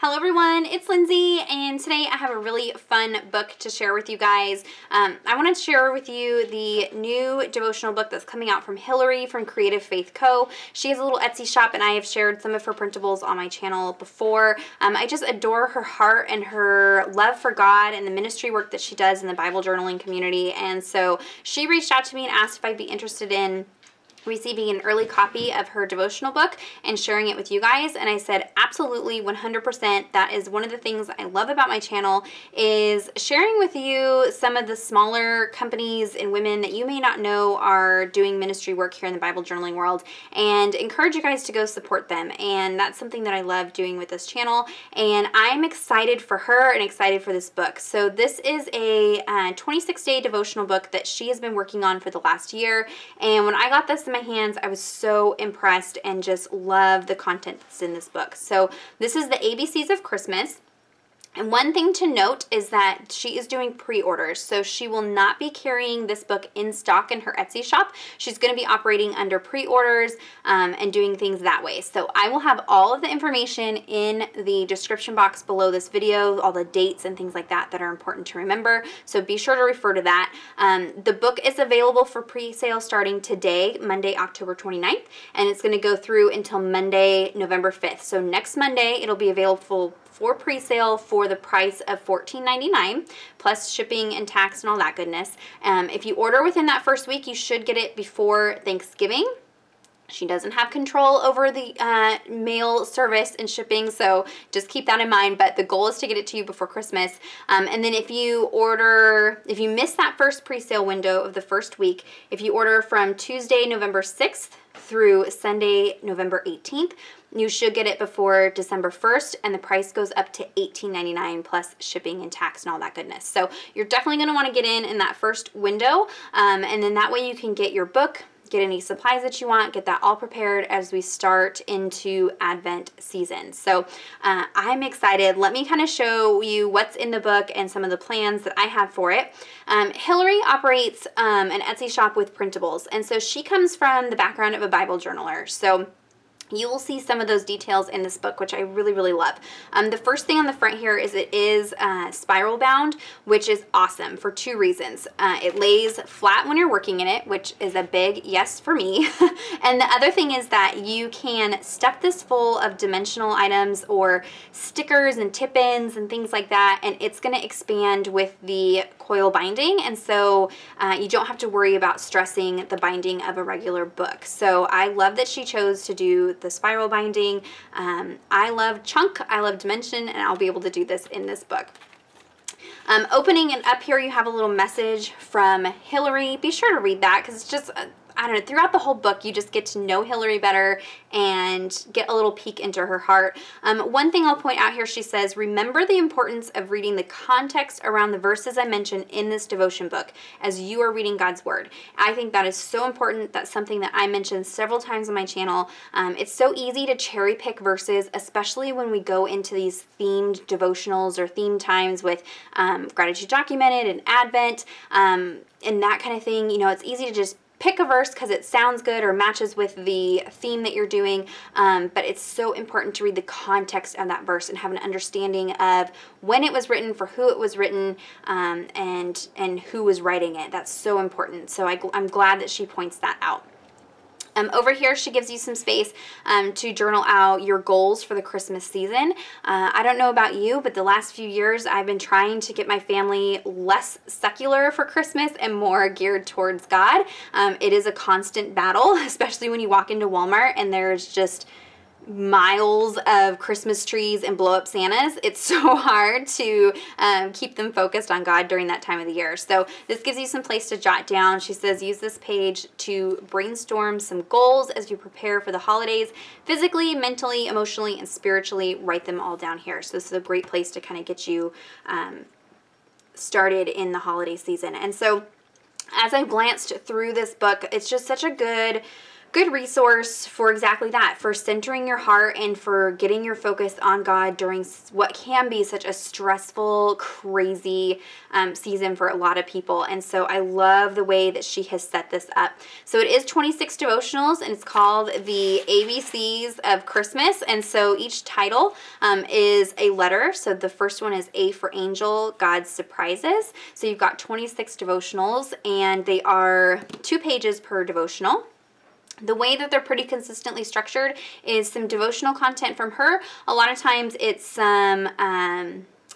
Hello everyone, it's Lindsay, and today I have a really fun book to share with you guys. I want to share with you the new devotional book that's coming out from Hillary from Creative Faith Co. She has a little Etsy shop, and I have shared some of her printables on my channel before. I just adore her heart and her love for God and the ministry work that she does in the Bible journaling community, and so she reached out to me and asked if I'd be interested in receiving an early copy of her devotional book and sharing it with you guys, and I said absolutely 100%. That is one of the things I love about my channel, is sharing with you some of the smaller companies and women that you may not know are doing ministry work here in the Bible journaling world, and encourage you guys to go support them. And that's something that I love doing with this channel, and I'm excited for her and excited for this book. So this is a 26-day devotional book that she has been working on for the last year, and when I got this in my hands, I was so impressed and just love the content that's in this book. So this is the ABCs of Christmas. And one thing to note is that she is doing pre-orders, so she will not be carrying this book in stock in her Etsy shop. She's going to be operating under pre-orders and doing things that way. So I will have all of the information in the description box below this video, all the dates and things like that that are important to remember. So be sure to refer to that. The book is available for pre-sale starting today, Monday, October 29th, and it's going to go through until Monday, November 5th. So next Monday, it'll be available for pre-sale for the price of $14.99 plus shipping and tax and all that goodness. If you order within that first week, you should get it before Thanksgiving. She doesn't have control over the mail service and shipping, so just keep that in mind, but the goal is to get it to you before Christmas. And then if you miss that first pre-sale window of the first week, if you order from Tuesday, November 6th through Sunday, November 18th, you should get it before December 1st, and the price goes up to $18.99 plus shipping and tax and all that goodness. So you're definitely going to want to get in that first window, and then that way you can get your book, get any supplies that you want, get that all prepared as we start into Advent season. So I'm excited. Let me kind of show you what's in the book and some of the plans that I have for it. Hillary operates an Etsy shop with printables, and so she comes from the background of a Bible journaler. So you will see some of those details in this book, which I really, really love. The first thing on the front here is it is spiral bound, which is awesome for two reasons. It lays flat when you're working in it, which is a big yes for me. And the other thing is that you can stuff this full of dimensional items or stickers and tip-ins and things like that, and it's going to expand with the coil binding, and so you don't have to worry about stressing the binding of a regular book. So I love that she chose to do the spiral binding. I love chunk, I love dimension, and I'll be able to do this in this book. Opening and up here you have a little message from Hillary. Be sure to read that because it's just I don't know, throughout the whole book you just get to know Hillary better and get a little peek into her heart. One thing I'll point out here, she says, remember the importance of reading the context around the verses I mentioned in this devotion book as you are reading God's Word. I think that is so important. That's something that I mentioned several times on my channel. It's so easy to cherry pick verses, especially when we go into these themed devotionals or themed times with Gratitude Documented and Advent and that kind of thing. You know, it's easy to just pick a verse because it sounds good or matches with the theme that you're doing, but it's so important to read the context of that verse and have an understanding of when it was written, for who it was written, and who was writing it. That's so important. So I'm glad that she points that out. Over here, she gives you some space to journal out your goals for the Christmas season. I don't know about you, but the last few years I've been trying to get my family less secular for Christmas and more geared towards God. It is a constant battle, especially when you walk into Walmart and there's just miles of Christmas trees and blow-up Santas. It's so hard to keep them focused on God during that time of the year. So this gives you some place to jot down. She says use this page to brainstorm some goals as you prepare for the holidays. Physically, mentally, emotionally, and spiritually, write them all down here. So this is a great place to kind of get you started in the holiday season. And so as I glanced through this book, it's just such a good good resource for exactly that, for centering your heart and for getting your focus on God during what can be such a stressful, crazy season for a lot of people. And so I love the way that she has set this up. So it is 26 devotionals, and it's called the ABCs of Christmas. And so each title is a letter. So the first one is A for Angel, God's Surprises. So you've got 26 devotionals, and they are 2 pages per devotional. The way that they're pretty consistently structured is some devotional content from her. A lot of times it's some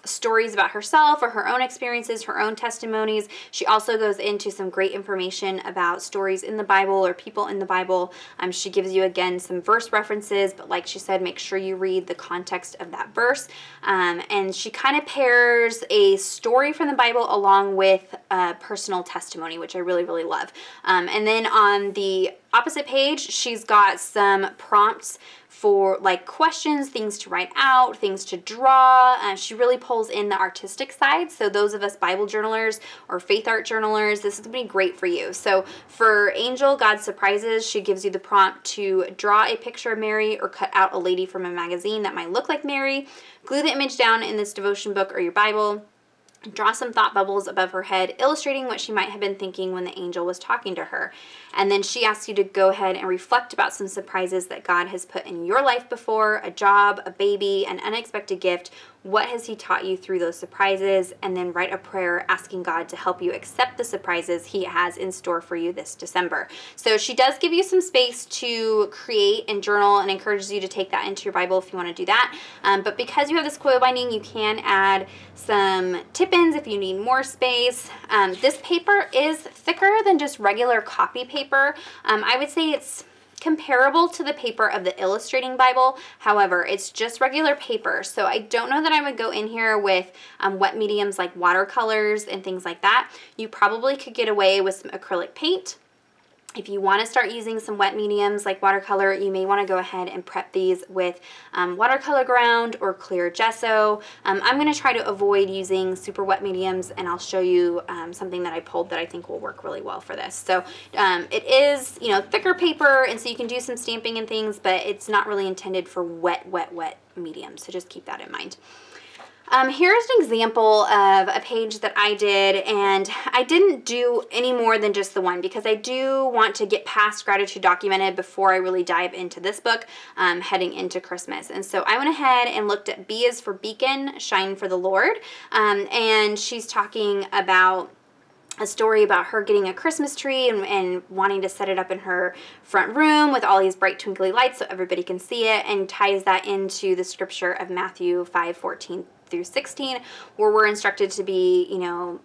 stories about herself or her own experiences, her own testimonies. She also goes into some great information about stories in the Bible or people in the Bible. She gives you, again, some verse references, but like she said, make sure you read the context of that verse. And she kind of pairs a story from the Bible along with a personal testimony, which I really, really love. And then on the opposite page, she's got some prompts for like questions, things to write out, things to draw. She really pulls in the artistic side. So those of us Bible journalers or faith art journalers, this is going to be great for you. So for Angel, God's Surprises, she gives you the prompt to draw a picture of Mary or cut out a lady from a magazine that might look like Mary. Glue the image down in this devotion book or your Bible. Draw some thought bubbles above her head, illustrating what she might have been thinking when the angel was talking to her. And then she asks you to go ahead and reflect about some surprises that God has put in your life before, a job, a baby, an unexpected gift. What has he taught you through those surprises? And then write a prayer asking God to help you accept the surprises he has in store for you this December. So she does give you some space to create and journal, and encourages you to take that into your Bible if you want to do that. But because you have this coil binding, you can add some tip-ins if you need more space. This paper is thicker than just regular copy paper. I would say it's comparable to the paper of the Illustrating Bible. However, it's just regular paper. So I don't know that I would go in here with wet mediums like watercolors and things like that. You probably could get away with some acrylic paint. If you want to start using some wet mediums like watercolor, you may want to go ahead and prep these with watercolor ground or clear gesso. I'm going to try to avoid using super wet mediums, and I'll show you something that I pulled that I think will work really well for this. So it is, thicker paper, and so you can do some stamping and things, but it's not really intended for wet mediums. So just keep that in mind. Here's an example of a page that I did, and I didn't do any more than just the one because I do want to get past gratitude documented before I really dive into this book heading into Christmas. And so I went ahead and looked at B is for Beacon, Shine for the Lord, and she's talking about a story about her getting a Christmas tree and wanting to set it up in her front room with all these bright twinkly lights so everybody can see it, and ties that into the scripture of Matthew 5:14 through 16, where we're instructed to be,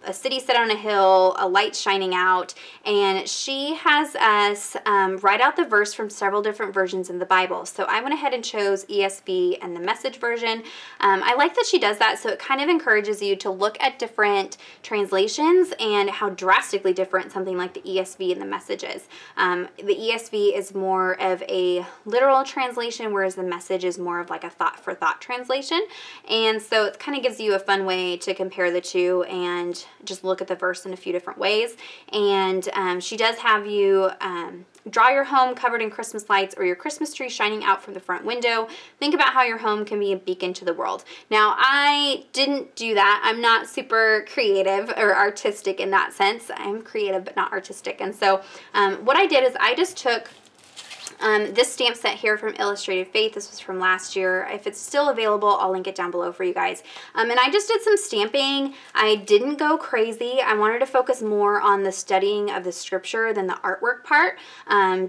a city set on a hill, a light shining out. And she has us write out the verse from several different versions in the Bible. So I went ahead and chose ESV and the Message version. I like that she does that, so it kind of encourages you to look at different translations and how drastically different something like the ESV and the Message is. The ESV is more of a literal translation, whereas the Message is more of like a thought-for-thought translation. And so it kind of gives you a fun way to compare the two and just look at the verse in a few different ways. And she does have you draw your home covered in Christmas lights or your Christmas tree shining out from the front window. Think about how your home can be a beacon to the world. Now, I didn't do that. I'm not super creative or artistic in that sense. I'm creative but not artistic. And so what I did is I just took this stamp set here from Illustrated Faith. This was from last year. If it's still available, I'll link it down below for you guys. And I just did some stamping. I didn't go crazy. I wanted to focus more on the studying of the scripture than the artwork part,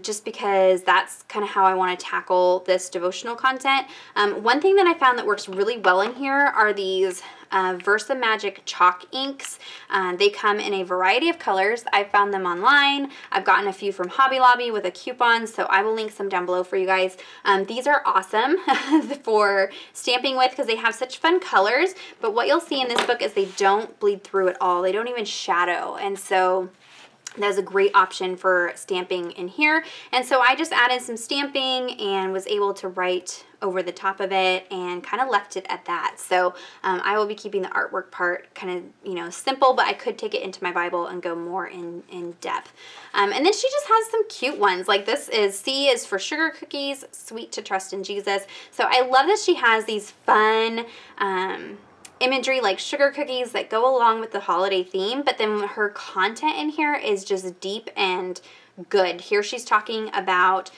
just because that's kind of how I want to tackle this devotional content. One thing that I found that works really well in here are these Versa Magic chalk inks. They come in a variety of colors. I found them online. I've gotten a few from Hobby Lobby with a coupon, so I will link some down below for you guys. These are awesome for stamping with because they have such fun colors, but what you'll see in this book is they don't bleed through at all. They don't even shadow, and so that's a great option for stamping in here. And so I just added some stamping and was able to write over the top of it and kind of left it at that. So I will be keeping the artwork part kind of, you know, simple, but I could take it into my Bible and go more in depth. And then she just has some cute ones. Like this is, C is for sugar cookies, sweet to trust in Jesus. So I love that she has these fun imagery like sugar cookies that go along with the holiday theme, but then her content in here is just deep and good. Here she's talking about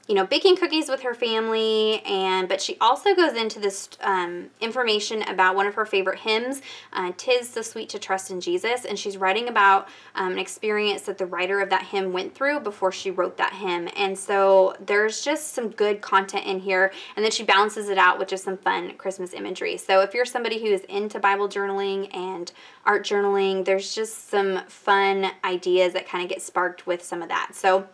you know, baking cookies with her family, but she also goes into this information about one of her favorite hymns, "'Tis so Sweet to Trust in Jesus," and she's writing about an experience that the writer of that hymn went through before she wrote that hymn. And so there's just some good content in here, and then she balances it out with just some fun Christmas imagery. So if you're somebody who is into Bible journaling and art journaling, there's just some fun ideas that kind of get sparked with some of that. So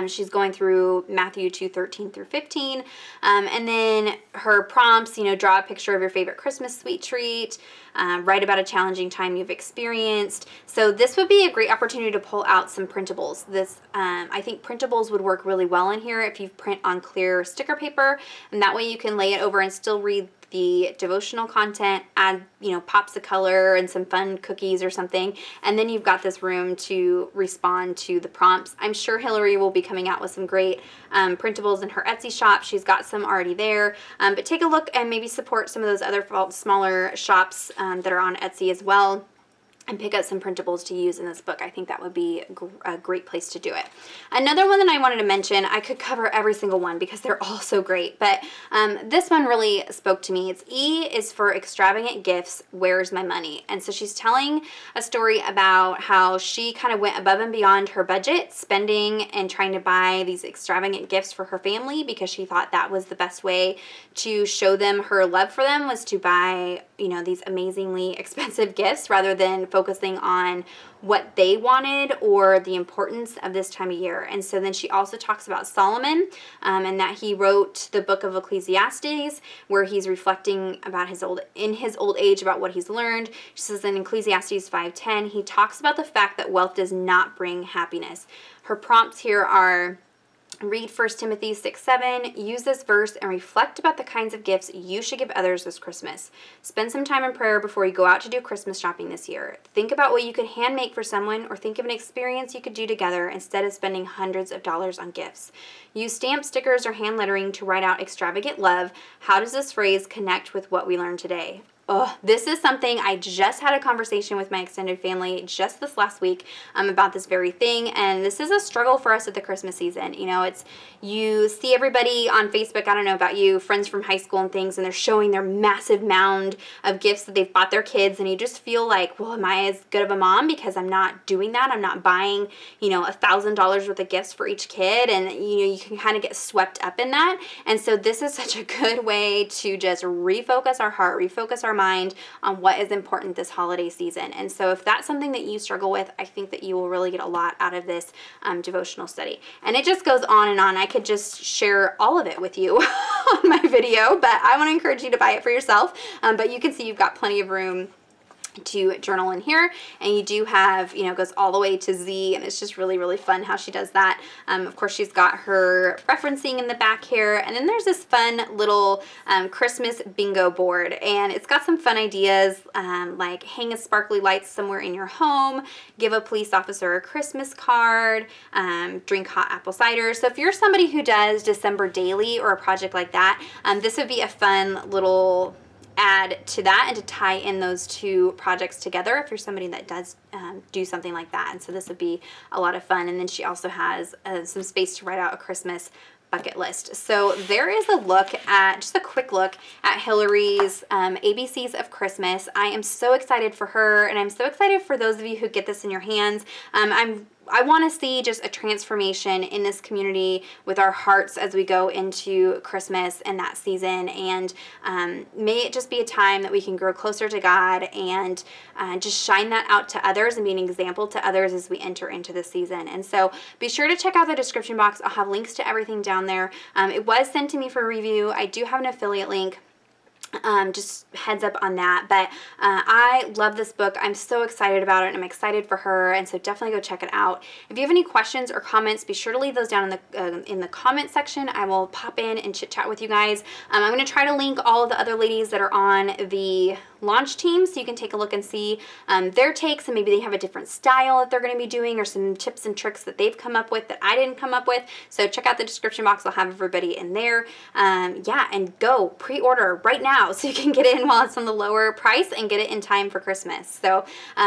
she's going through Matthew 2:13 through 15. And then her prompts, you know, draw a picture of your favorite Christmas sweet treat, write about a challenging time you've experienced. So this would be a great opportunity to pull out some printables. I think printables would work really well in here if you print on clear sticker paper, and that way you can lay it over and still read the devotional content, add, you know, pops of color and some fun cookies or something, and then you've got this room to respond to the prompts. I'm sure Hillary will be coming out with some great printables in her Etsy shop. She's got some already there, but take a look and maybe support some of those other smaller shops that are on Etsy as well, and pick up some printables to use in this book. I think that would be a great place to do it. Another one that I wanted to mention, I could cover every single one because they're all so great, but this one really spoke to me. It's E is for extravagant gifts, where's my money? And so she's telling a story about how she kind of went above and beyond her budget, spending and trying to buy these extravagant gifts for her family because she thought that was the best way to show them her love for them, was to buy, you know, these amazingly expensive gifts rather than focusing on what they wanted or the importance of this time of year. And so then she also talks about Solomon, and that he wrote the Book of Ecclesiastes, where he's reflecting about his old age about what he's learned. She says in Ecclesiastes 5:10, he talks about the fact that wealth does not bring happiness. Her prompts here are: read 1 Timothy 6:7, use this verse and reflect about the kinds of gifts you should give others this Christmas. Spend some time in prayer before you go out to do Christmas shopping this year. Think about what you could hand make for someone, or think of an experience you could do together instead of spending hundreds of dollars on gifts. Use stamp stickers or hand lettering to write out extravagant love. How does this phrase connect with what we learned today? Oh, this is something I just had a conversation with my extended family just this last week about this very thing, and this is a struggle for us at the Christmas season. You know, you see everybody on Facebook, I don't know about you, friends from high school and things, and they're showing their massive mound of gifts that they've bought their kids, and you just feel like, well, am I as good of a mom because I'm not doing that? I'm not buying, you know, $1,000 worth of gifts for each kid, and you know, you can kind of get swept up in that. And so this is such a good way to just refocus our heart, refocus our mind on what is important this holiday season. And so if that's something that you struggle with, I think that you will really get a lot out of this devotional study. And it just goes on and on. I could just share all of it with you on my video, but I want to encourage you to buy it for yourself. But you can see you've got plenty of room to journal in here, and you do have, you know, it goes all the way to Z, and it's just really, really fun how she does that. Of course, she's got her referencing in the back here, and then there's this fun little Christmas bingo board, and it's got some fun ideas, like hang a sparkly lights somewhere in your home, give a police officer a Christmas card, drink hot apple cider. So if you're somebody who does December daily or a project like that, this would be a fun little add to that and to tie in those two projects together if you're somebody that does do something like that. And so this would be a lot of fun. And then she also has some space to write out a Christmas bucket list. So there is a look at, just a quick look at Hillary's ABCs of Christmas. I am so excited for her, and I'm so excited for those of you who get this in your hands. I want to see just a transformation in this community with our hearts as we go into Christmas and that season, and may it just be a time that we can grow closer to God and just shine that out to others and be an example to others as we enter into the season. And so be sure to check out the description box. I'll have links to everything down there. It was sent to me for review. I do have an affiliate link Just heads up on that. But I love this book. I'm so excited about it, and I'm excited for her, and so definitely go check it out. If you have any questions or comments, be sure to leave those down in the comment section. I will pop in and chit chat with you guys. I'm going to try to link all of the other ladies that are on the launch team so you can take a look and see their takes, and maybe they have a different style that they're going to be doing, or some tips and tricks that they've come up with that I didn't come up with. So check out the description box. I'll have everybody in there. Yeah, and go pre-order right now so you can get in while it's on the lower price and get it in time for Christmas. So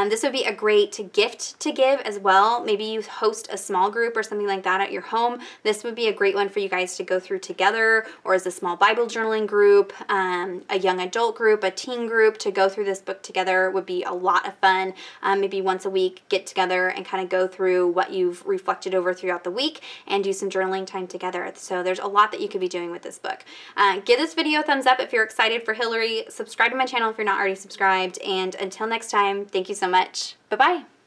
this would be a great gift to give as well. Maybe you host a small group or something like that at your home. This would be a great one for you guys to go through together, or as a small Bible journaling group, a young adult group, a teen group. To go through this book together would be a lot of fun. Maybe once a week, get together and kind of go through what you've reflected over throughout the week and do some journaling time together. So there's a lot that you could be doing with this book. Give this video a thumbs up if you're excited for Hillary. Subscribe to my channel if you're not already subscribed. And until next time, thank you so much. Bye-bye.